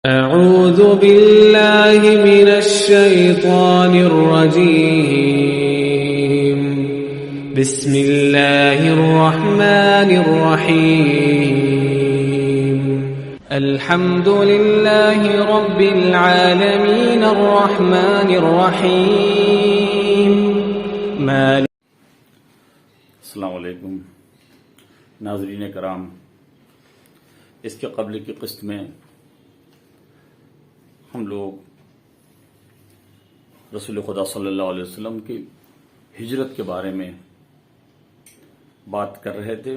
أعوذ بالله من الشيطان الرجيم بسم الله الرحمن الرحيم الحمد لله رب العالمين الرحمن الرحيم مالك. السلام علیکم ناظرین کرام، اس کے قبل کی قسط میں ہم لوگ رسول خدا صلی اللہ علیہ وسلم کی ہجرت کے بارے میں بات کر رہے تھے،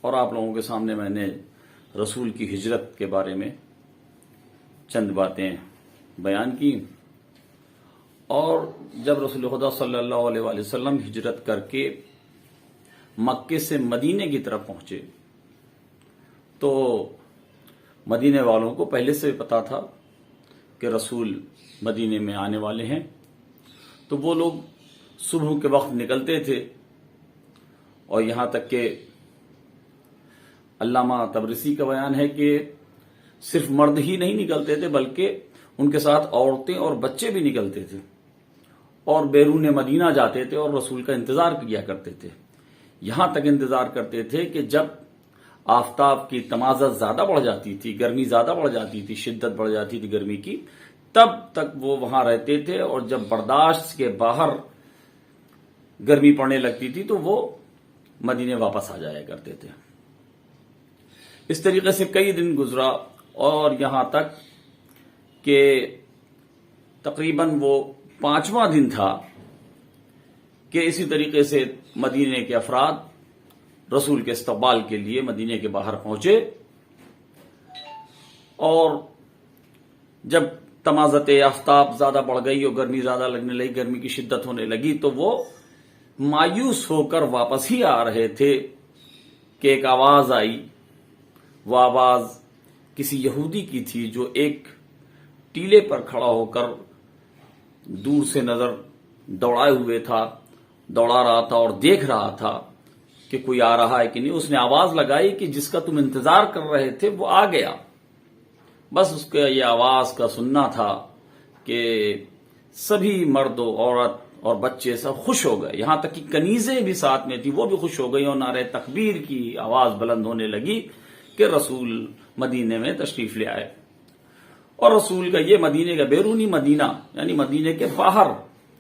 اور آپ لوگوں کے سامنے میں نے رسول کی ہجرت کے بارے میں چند باتیں بیان کی. اور جب رسول خدا صلی اللہ علیہ وسلم ہجرت کر کے مکے سے مدینے کی طرف پہنچے تو مدینے والوں کو پہلے سے پتا تھا کہ رسول مدینے میں آنے والے ہیں، تو وہ لوگ صبح کے وقت نکلتے تھے. اور یہاں تک کہ علامہ طبرسی کا بیان ہے کہ صرف مرد ہی نہیں نکلتے تھے بلکہ ان کے ساتھ عورتیں اور بچے بھی نکلتے تھے اور بیرون مدینہ جاتے تھے اور رسول کا انتظار کیا کرتے تھے. یہاں تک انتظار کرتے تھے کہ جب آفتاب کی تمازت زیادہ بڑھ جاتی تھی، گرمی زیادہ بڑھ جاتی تھی، شدت بڑھ جاتی تھی گرمی کی، تب تک وہ وہاں رہتے تھے، اور جب برداشت کے باہر گرمی پڑنے لگتی تھی تو وہ مدینے واپس آ جایا کرتے تھے. اس طریقے سے کئی دن گزرا، اور یہاں تک کہ تقریباً وہ 5واں دن تھا کہ اسی طریقے سے مدینے کے افراد رسول کے استقبال کے لیے مدینے کے باہر پہنچے. اور جب تمازت آفتاب زیادہ بڑھ گئی اور گرمی زیادہ لگنے لگی، گرمی کی شدت ہونے لگی، تو وہ مایوس ہو کر واپس ہی آ رہے تھے کہ ایک آواز آئی. وہ آواز کسی یہودی کی تھی جو ایک ٹیلے پر کھڑا ہو کر دور سے نظر دوڑائے ہوئے تھا، دوڑا رہا تھا اور دیکھ رہا تھا کہ کوئی آ رہا ہے کہ نہیں. اس نے آواز لگائی کہ جس کا تم انتظار کر رہے تھے وہ آ گیا. بس اس کا یہ آواز کا سننا تھا کہ سبھی مرد و عورت اور بچے سب خوش ہو گئے. یہاں تک کہ کنیزیں بھی ساتھ میں تھی، وہ بھی خوش ہو گئی اور نعرہ تکبیر کی آواز بلند ہونے لگی کہ رسول مدینے میں تشریف لے آئے. اور رسول کا یہ مدینے کا بیرونی مدینہ یعنی مدینے کے باہر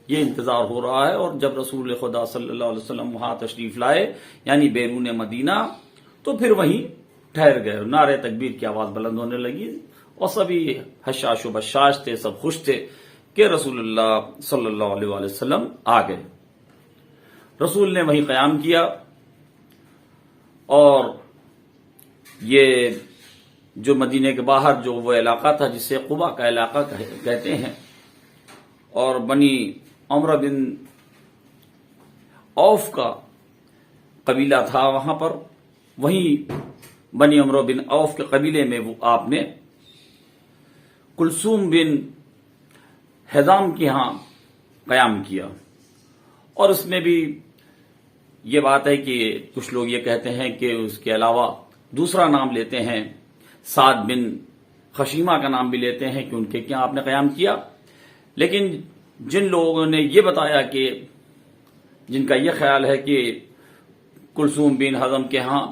یہ انتظار ہو رہا ہے. اور جب رسول خدا صلی اللہ علیہ وسلم وہاں تشریف لائے یعنی بیرون مدینہ، تو پھر وہیں ٹھہر گئے. نعرہ تکبیر کی آواز بلند ہونے لگی اور سبھی حشاش و بشاش تھے، سب خوش تھے کہ رسول اللہ صلی اللہ علیہ وسلم آ گئے. رسول نے وہیں قیام کیا، اور یہ جو مدینے کے باہر جو وہ علاقہ تھا جسے قبا کا علاقہ کہتے ہیں، اور بنی عمرو بن عوف کا قبیلہ تھا وہاں پر، وہیں بنی عمرو بن عوف کے قبیلے میں وہ آپ نے کلثوم بن حزام کے ہاں قیام کیا. اور اس میں بھی یہ بات ہے کہ کچھ لوگ یہ کہتے ہیں کہ اس کے علاوہ دوسرا نام لیتے ہیں، سعد بن خشیمہ کا نام بھی لیتے ہیں کہ ان کے کیا آپ نے قیام کیا. لیکن جن لوگوں نے یہ بتایا کہ جن کا یہ خیال ہے کہ کلثوم بن حزم کے ہاں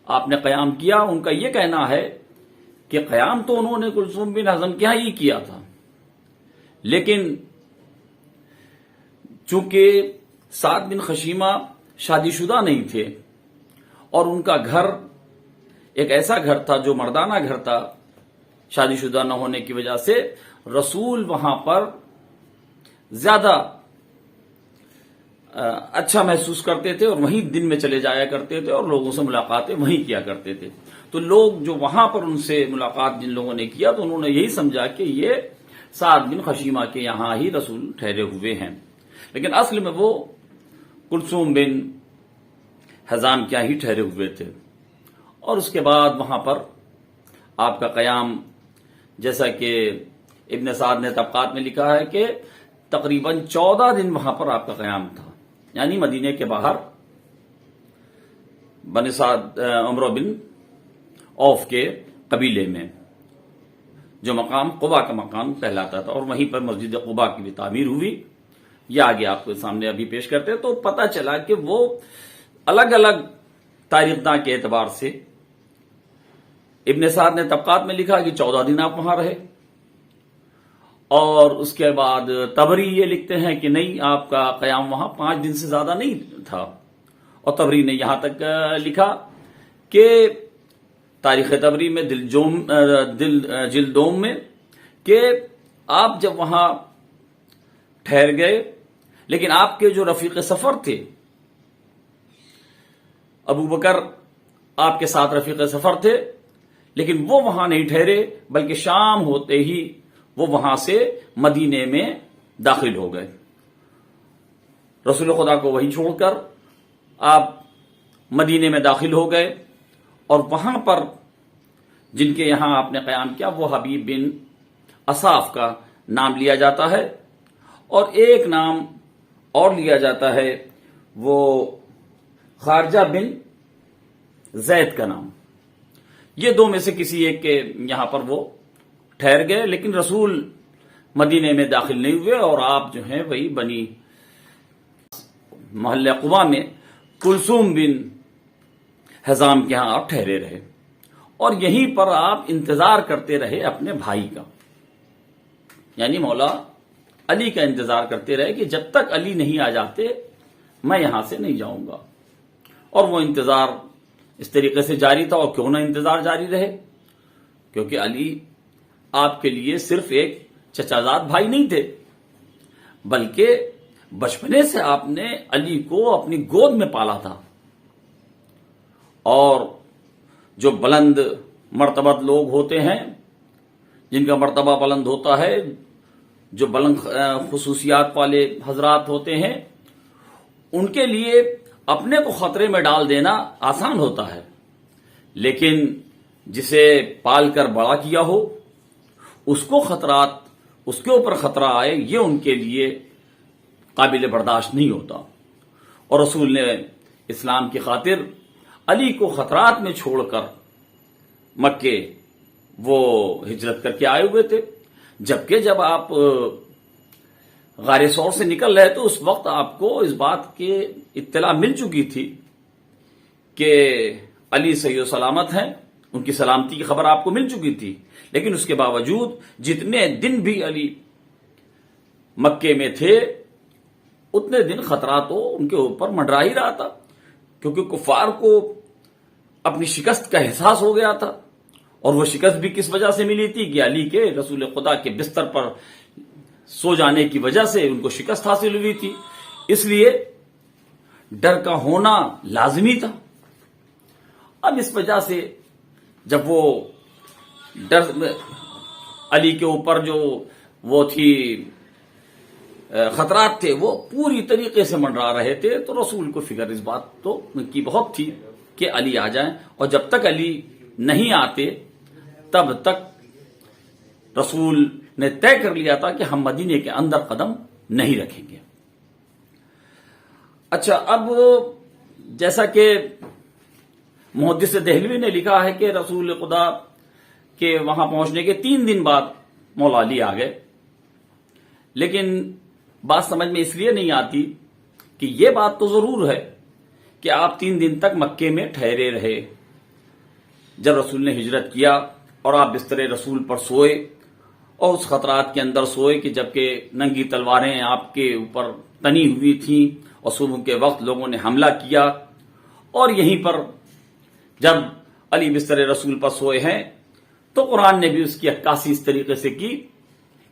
آپ نے قیام کیا، ان کا یہ کہنا ہے کہ قیام تو انہوں نے کلثوم بن حزم کے ہاں ہی کیا تھا، لیکن چونکہ سعد بن خشیمہ شادی شدہ نہیں تھے اور ان کا گھر ایک ایسا گھر تھا جو مردانہ گھر تھا، شادی شدہ نہ ہونے کی وجہ سے رسول وہاں پر زیادہ اچھا محسوس کرتے تھے اور وہیں دن میں چلے جایا کرتے تھے اور لوگوں سے ملاقاتیں وہیں کیا کرتے تھے. تو لوگ جو وہاں پر ان سے ملاقات جن لوگوں نے کیا تو انہوں نے یہی سمجھا کہ یہ سعد بن خشیمہ کے یہاں ہی رسول ٹھہرے ہوئے ہیں، لیکن اصل میں وہ کلثوم بن حزام کیا ہی ٹھہرے ہوئے تھے. اور اس کے بعد وہاں پر آپ کا قیام، جیسا کہ ابن سعد نے طبقات میں لکھا ہے کہ تقریباً 14 دن وہاں پر آپ کا قیام تھا، یعنی مدینے کے باہر بن سعد عمرو بن عوف کے قبیلے میں. جو مقام قبا کا مقام کہلاتا تھا، اور وہیں پر مسجد قبا کی بھی تعمیر ہوئی. یہ آگے آپ کے سامنے ابھی پیش کرتے ہیں. تو پتہ چلا کہ وہ الگ الگ تاریخ داں کے اعتبار سے، ابن سعد نے طبقات میں لکھا کہ 14 دن آپ وہاں رہے، اور اس کے بعد طبری یہ لکھتے ہیں کہ نہیں، آپ کا قیام وہاں 5 دن سے زیادہ نہیں تھا. اور طبری نے یہاں تک لکھا کہ تاریخ طبری میں جلدوم میں کہ آپ جب وہاں ٹھہر گئے، لیکن آپ کے جو رفیق سفر تھے ابو بکر آپ کے ساتھ رفیق سفر تھے، لیکن وہ وہاں نہیں ٹھہرے، بلکہ شام ہوتے ہی وہ وہاں سے مدینے میں داخل ہو گئے. رسول خدا کو وہیں چھوڑ کر آپ مدینے میں داخل ہو گئے، اور وہاں پر جن کے یہاں آپ نے قیام کیا وہ حبیب بن اصاف کا نام لیا جاتا ہے، اور ایک نام اور لیا جاتا ہے، وہ خارجہ بن زید کا نام. یہ دو میں سے کسی ایک کے یہاں پر وہ ٹھہر گئے، لیکن رسول مدینے میں داخل نہیں ہوئے، اور آپ جو ہیں وہی بنی محلہ قبا میں کلثوم بن حزام کے ہاں آپ ٹھہرے رہے، اور یہیں پر آپ انتظار کرتے رہے اپنے بھائی کا، یعنی مولا علی کا انتظار کرتے رہے کہ جب تک علی نہیں آ جاتے میں یہاں سے نہیں جاؤں گا. اور وہ انتظار اس طریقے سے جاری تھا. اور کیوں نہ انتظار جاری رہے، کیونکہ علی آپ کے لیے صرف ایک چچا زاد بھائی نہیں تھے، بلکہ بچپنے سے آپ نے علی کو اپنی گود میں پالا تھا. اور جو بلند مرتبت لوگ ہوتے ہیں، جن کا مرتبہ بلند ہوتا ہے، جو بلند خصوصیات والے حضرات ہوتے ہیں، ان کے لیے اپنے کو خطرے میں ڈال دینا آسان ہوتا ہے، لیکن جسے پال کر بڑا کیا ہو اس کو خطرات، اس کے اوپر خطرہ آئے، یہ ان کے لیے قابل برداشت نہیں ہوتا. اور رسول نے اسلام کی خاطر علی کو خطرات میں چھوڑ کر مکے وہ ہجرت کر کے آئے ہوئے تھے. جبکہ جب آپ غار ثور سے نکل رہے تو اس وقت آپ کو اس بات کی اطلاع مل چکی تھی کہ علی صحیح و سلامت ہیں، ان کی سلامتی کی خبر آپ کو مل چکی تھی. لیکن اس کے باوجود جتنے دن بھی علی مکے میں تھے اتنے دن خطرہ تو ان کے اوپر منڈرا ہی رہا تھا، کیونکہ کفار کو اپنی شکست کا احساس ہو گیا تھا. اور وہ شکست بھی کس وجہ سے ملی تھی کہ علی کے رسول خدا کے بستر پر سو جانے کی وجہ سے ان کو شکست حاصل ہوئی تھی. اس لیے ڈر کا ہونا لازمی تھا. اب اس وجہ سے جب وہ ڈر علی کے اوپر جو وہ تھی خطرات تھے وہ پوری طریقے سے منڈرا رہے تھے، تو رسول کو فکر اس بات تو کی بہت تھی کہ علی آ جائیں. اور جب تک علی نہیں آتے تب تک رسول نے طے کر لیا تھا کہ ہم مدینے کے اندر قدم نہیں رکھیں گے. اچھا، اب جیسا کہ محدث دہلوی نے لکھا ہے کہ رسول خدا کے وہاں پہنچنے کے 3 دن بعد مولا علی آ گئے، لیکن بات سمجھ میں اس لیے نہیں آتی کہ یہ بات تو ضرور ہے کہ آپ 3 دن تک مکے میں ٹھہرے رہے جب رسول نے ہجرت کیا، اور آپ بستر رسول پر سوئے اور اس خطرات کے اندر سوئے کہ جبکہ ننگی تلواریں آپ کے اوپر تنی ہوئی تھیں اور صبح کے وقت لوگوں نے حملہ کیا. اور یہیں پر جب علی بستر رسول پر سوئے ہیں تو قرآن نے بھی اس کی عکاسی اس طریقے سے کی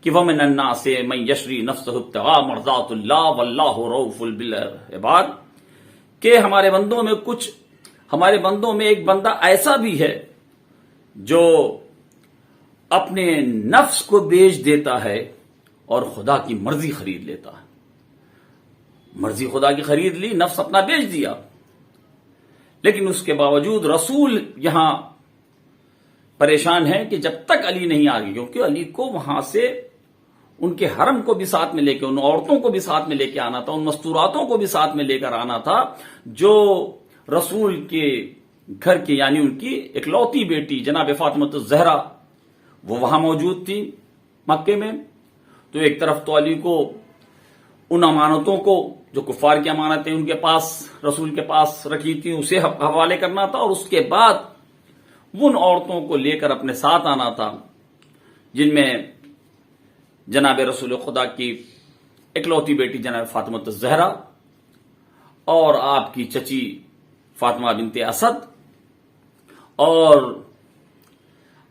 کہ وَمِنَ النَّاسِ مَن يَشْرِي نَفْسَهُ ابْتِغَاءَ مَرْضَاتِ اللَّهِ وَاللَّهُ رَءُوفٌ بِالْعِبَادِ، کہ ہمارے بندوں میں ایک بندہ ایسا بھی ہے جو اپنے نفس کو بیچ دیتا ہے اور خدا کی مرضی خرید لیتا ہے. مرضی خدا کی خرید لی، نفس اپنا بیچ دیا. لیکن اس کے باوجود رسول یہاں پریشان ہے کہ جب تک علی نہیں آ گئی، کیونکہ علی کو وہاں سے ان کے حرم کو بھی ساتھ میں لے کے، ان عورتوں کو بھی ساتھ میں لے کے آنا تھا، ان مستوراتوں کو بھی ساتھ میں لے کر آنا تھا جو رسول کے گھر کی، یعنی ان کی اکلوتی بیٹی جناب فاطمہ الزہرا وہ وہاں موجود تھی مکے میں، تو ایک طرف تو علی کو ان امانتوں کو جو کفار کی امانتیں ان کے پاس رسول کے پاس رکھی تھی اسے حوالے کرنا تھا، اور اس کے بعد ان عورتوں کو لے کر اپنے ساتھ آنا تھا جن میں جناب رسول خدا کی اکلوتی بیٹی جناب فاطمہ الزہرا اور آپ کی چچی فاطمہ بنت اسد اور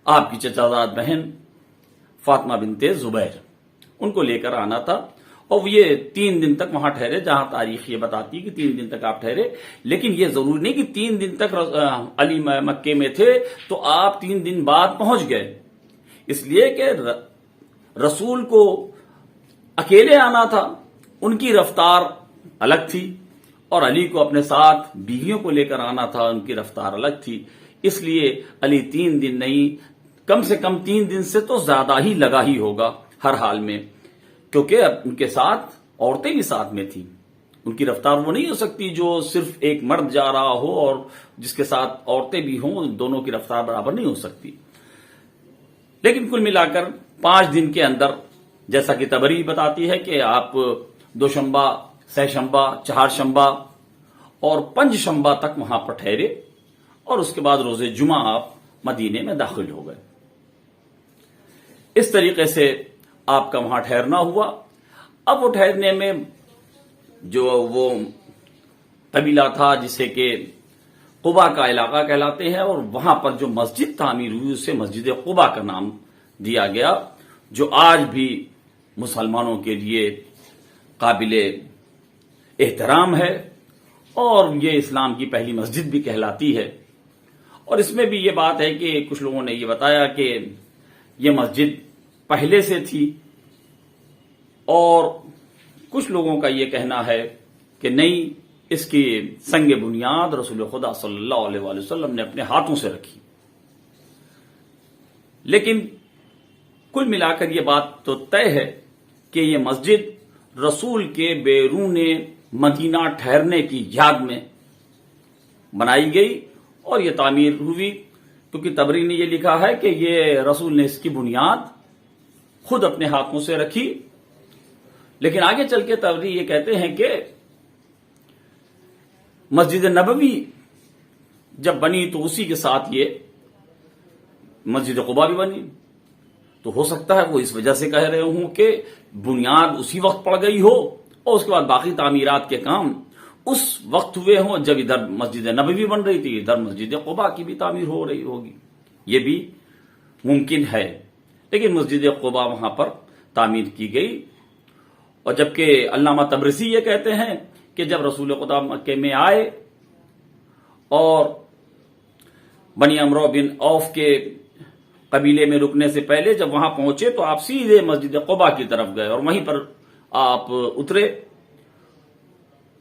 آپ کی چچازاد بہن فاطمہ بنت زبیر، ان کو لے کر آنا تھا۔ اور یہ 3 دن تک وہاں ٹھہرے، جہاں تاریخ یہ بتاتی کہ 3 دن تک آپ ٹھہرے، لیکن یہ ضروری نہیں کہ 3 دن تک علی مکے میں تھے تو آپ 3 دن بعد پہنچ گئے، اس لیے کہ رسول کو اکیلے آنا تھا، ان کی رفتار الگ تھی، اور علی کو اپنے ساتھ بیویوں کو لے کر آنا تھا، ان کی رفتار الگ تھی، اس لیے علی 3 دن نہیں، کم سے کم 3 دن سے تو زیادہ ہی لگا ہی ہوگا ہر حال میں، کیونکہ ان کے ساتھ عورتیں بھی ساتھ میں تھیں، ان کی رفتار وہ نہیں ہو سکتی جو صرف ایک مرد جا رہا ہو اور جس کے ساتھ عورتیں بھی ہوں، دونوں کی رفتار برابر نہیں ہو سکتی۔ لیکن کل ملا کر 5 دن کے اندر، جیسا کہ تبری بتاتی ہے کہ آپ دوشنبہ، سہشنبہ، چہارشنبہ اور پنجشنبہ تک وہاں پر ٹھہرے، اور اس کے بعد روز جمعہ آپ مدینے میں داخل ہو گئے۔ اس طریقے سے آپ کا وہاں ٹھہرنا ہوا۔ اب وہ ٹھہرنے میں جو وہ قبیلہ تھا جسے کہ قبا کا علاقہ کہلاتے ہیں، اور وہاں پر جو مسجد تعمیر ہوئی اسے مسجد قبا کا نام دیا گیا، جو آج بھی مسلمانوں کے لیے قابل احترام ہے، اور یہ اسلام کی پہلی مسجد بھی کہلاتی ہے۔ اور اس میں بھی یہ بات ہے کہ کچھ لوگوں نے یہ بتایا کہ یہ مسجد پہلے سے تھی، اور کچھ لوگوں کا یہ کہنا ہے کہ نہیں، اس کی سنگ بنیاد رسول خدا صلی اللہ علیہ وآلہ وسلم نے اپنے ہاتھوں سے رکھی۔ لیکن کل ملا کر یہ بات تو طے ہے کہ یہ مسجد رسول کے بیرون مدینہ ٹھہرنے کی یاد میں بنائی گئی، اور یہ تعمیر ہوئی، کیونکہ تبری نے یہ لکھا ہے کہ یہ رسول نے اس کی بنیاد خود اپنے ہاتھوں سے رکھی۔ لیکن آگے چل کے تبری یہ کہتے ہیں کہ مسجد نبوی جب بنی تو اسی کے ساتھ یہ مسجد قبا بھی بنی، تو ہو سکتا ہے وہ اس وجہ سے کہہ رہے ہوں کہ بنیاد اسی وقت پڑ گئی ہو، اور اس کے بعد باقی تعمیرات کے کام اس وقت ہوئے ہوں جب ادھر مسجد نبوی بن رہی تھی، ادھر مسجد قبا کی بھی تعمیر ہو رہی ہوگی، یہ بھی ممکن ہے۔ لیکن مسجد قبا وہاں پر تعمیر کی گئی۔ اور جبکہ علامہ تبرسی یہ کہتے ہیں کہ جب رسول خدا مکے میں آئے اور بنی عمرو بن عوف کے قبیلے میں رکنے سے پہلے جب وہاں پہنچے تو آپ سیدھے مسجد قبا کی طرف گئے اور وہیں پر آپ اترے،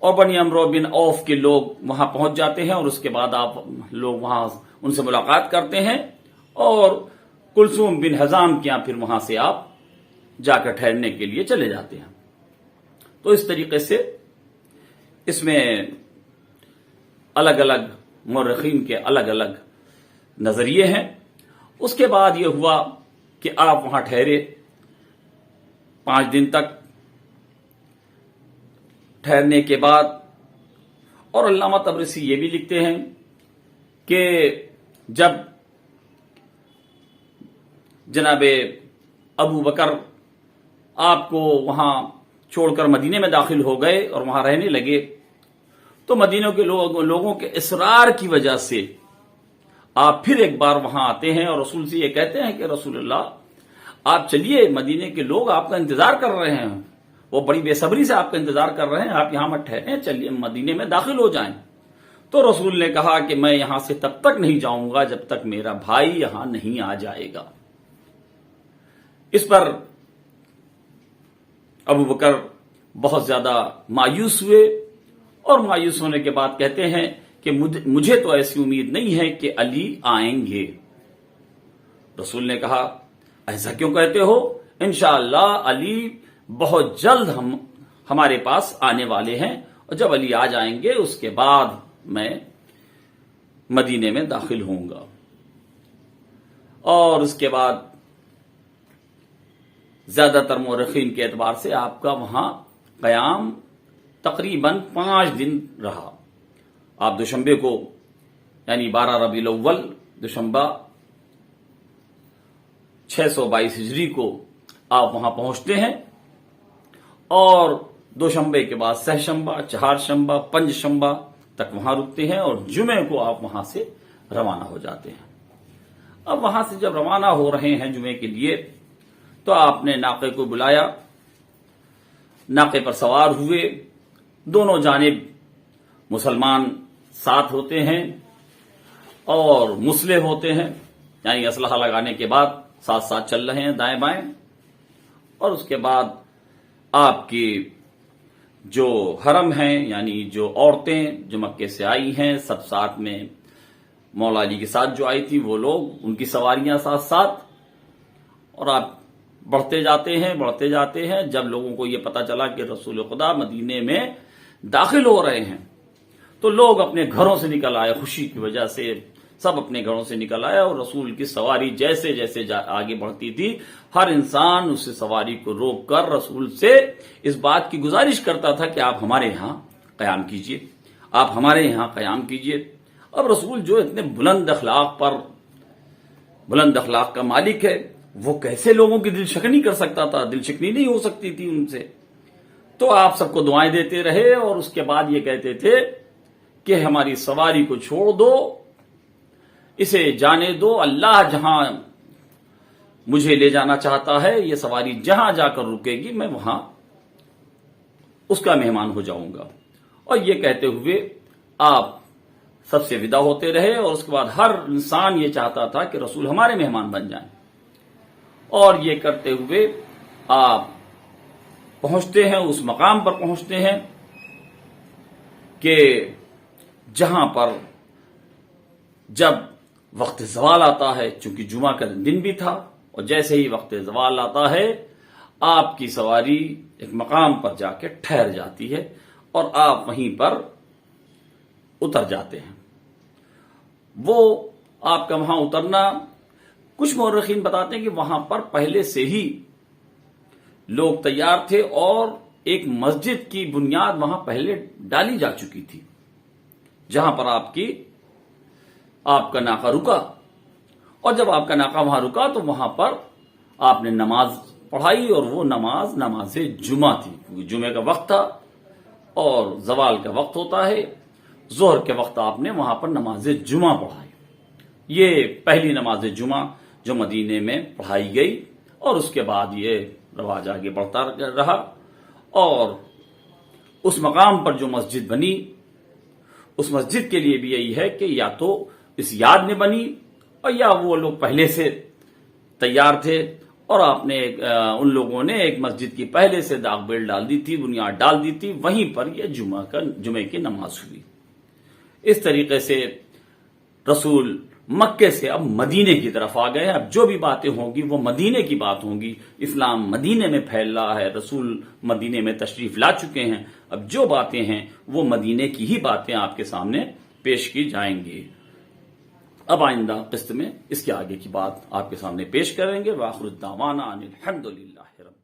اور بنی عمرو بن عوف کے لوگ وہاں پہنچ جاتے ہیں، اور اس کے بعد آپ لوگ وہاں ان سے ملاقات کرتے ہیں، اور کلثوم بن حزام کے یہاں پھر وہاں سے آپ جا کر ٹھہرنے کے لیے چلے جاتے ہیں۔ تو اس طریقے سے اس میں الگ الگ مورخین کے الگ الگ نظریے ہیں۔ اس کے بعد یہ ہوا کہ آپ وہاں ٹھہرے 5 دن تک۔ ٹھہرنے کے بعد، اور علامہ تبرسی یہ بھی لکھتے ہیں کہ جب جناب ابو بکر آپ کو وہاں چھوڑ کر مدینے میں داخل ہو گئے اور وہاں رہنے لگے، تو مدینہ کے لوگوں کے اصرار کی وجہ سے آپ پھر ایک بار وہاں آتے ہیں اور رسول سے یہ کہتے ہیں کہ رسول اللہ آپ چلیے، مدینے کے لوگ آپ کا انتظار کر رہے ہیں، وہ بڑی بے صبری سے آپ کا انتظار کر رہے ہیں، آپ یہاں مت ٹھہریں، چلیے مدینے میں داخل ہو جائیں۔ تو رسول نے کہا کہ میں یہاں سے تب تک نہیں جاؤں گا جب تک میرا بھائی یہاں نہیں آ جائے گا۔ اس پر ابو بکر بہت زیادہ مایوس ہوئے، اور مایوس ہونے کے بعد کہتے ہیں کہ مجھے تو ایسی امید نہیں ہے کہ علی آئیں گے۔ رسول نے کہا ایسا کیوں کہتے ہو؟ انشاءاللہ علی بہت جلد ہمارے پاس آنے والے ہیں، اور جب علی آ جائیں گے اس کے بعد میں مدینے میں داخل ہوں گا۔ اور اس کے بعد زیادہ تر مورخین کے اعتبار سے آپ کا وہاں قیام تقریباً 5 دن رہا. آپ دوشنبے کو یعنی 12 ربیع الاول دوشنبہ 622 ہجری کو آپ وہاں پہنچتے ہیں اور دوشنبے کے بعد سہشنبہ، چہارشنبہ، پنجشنبہ تک وہاں رکتے ہیں اور جمعے کو آپ وہاں سے روانہ ہو جاتے ہیں. اب وہاں سے جب روانہ ہو رہے ہیں جمعے کے لیے تو آپ نے ناقے کو بلایا، ناقے پر سوار ہوئے، دونوں جانب مسلمان ساتھ ہوتے ہیں اور مسلح ہوتے ہیں، یعنی اسلحہ لگانے کے بعد ساتھ ساتھ چل رہے ہیں دائیں بائیں. اور اس کے بعد آپ کی جو حرم ہیں یعنی جو عورتیں جو مکے سے آئی ہیں سب ساتھ میں، مولا علی کے ساتھ جو آئی تھی وہ لوگ، ان کی سواریاں ساتھ ساتھ، اور آپ بڑھتے جاتے ہیں. جب لوگوں کو یہ پتا چلا کہ رسول خدا مدینے میں داخل ہو رہے ہیں تو لوگ اپنے گھروں سے نکل آئے، خوشی کی وجہ سے سب اپنے گھروں سے نکل آئے. اور رسول کی سواری جیسے جیسے آگے بڑھتی تھی ہر انسان اس سواری کو روک کر رسول سے اس بات کی گزارش کرتا تھا کہ آپ ہمارے یہاں قیام کیجئے، آپ ہمارے یہاں قیام کیجئے. اب رسول جو اتنے بلند اخلاق کا مالک ہے وہ کیسے لوگوں کی دل شکنی کر سکتا تھا، دل شکنی نہیں ہو سکتی تھی ان سے. تو آپ سب کو دعائیں دیتے رہے اور اس کے بعد یہ کہتے تھے کہ ہماری سواری کو چھوڑ دو، اسے جانے دو، اللہ جہاں مجھے لے جانا چاہتا ہے یہ سواری جہاں جا کر رکے گی میں وہاں اس کا مہمان ہو جاؤں گا. اور یہ کہتے ہوئے آپ سب سے ودا ہوتے رہے اور اس کے بعد ہر انسان یہ چاہتا تھا کہ رسول ہمارے مہمان بن جائیں. اور یہ کرتے ہوئے آپ پہنچتے ہیں، اس مقام پر پہنچتے ہیں کہ جہاں پر جب وقت زوال آتا ہے، چونکہ جمعہ کا دن بھی تھا، اور جیسے ہی وقت زوال آتا ہے آپ کی سواری ایک مقام پر جا کے ٹھہر جاتی ہے اور آپ وہیں پر اتر جاتے ہیں. وہ آپ کا وہاں اترنا، کچھ مورخین بتاتے ہیں کہ وہاں پر پہلے سے ہی لوگ تیار تھے اور ایک مسجد کی بنیاد وہاں پہلے ڈالی جا چکی تھی جہاں پر آپ کا ناقہ رکا. اور جب آپ کا ناقہ وہاں رکا تو وہاں پر آپ نے نماز پڑھائی اور وہ نماز جمعہ تھی، کیونکہ جمعے کا وقت تھا اور زوال کا وقت ہوتا ہے. ظہر کے وقت آپ نے وہاں پر نماز جمعہ پڑھائی. یہ پہلی نماز جمعہ جو مدینے میں پڑھائی گئی اور اس کے بعد یہ رواج آگے بڑھتا رہا. اور اس مقام پر جو مسجد بنی اس مسجد کے لیے بھی یہی ہے کہ یا تو اس یاد میں بنی اور یا وہ لوگ پہلے سے تیار تھے اور آپ نے ان لوگوں نے ایک مسجد کی پہلے سے داغ بیل ڈال دی تھی، بنیاد ڈال دی تھی، وہیں پر یہ جمعے کی نماز ہوئی. اس طریقے سے رسول مکے سے اب مدینے کی طرف آ گئے. اب جو بھی باتیں ہوں گی وہ مدینے کی بات ہوں گی. اسلام مدینے میں پھیل رہا ہے، رسول مدینے میں تشریف لا چکے ہیں. اب جو باتیں ہیں وہ مدینے کی ہی باتیں آپ کے سامنے پیش کی جائیں گی. اب آئندہ قسط میں اس کے آگے کی بات آپ کے سامنے پیش کریں گے. وآخر الدعوانا ان الحمد للہ رب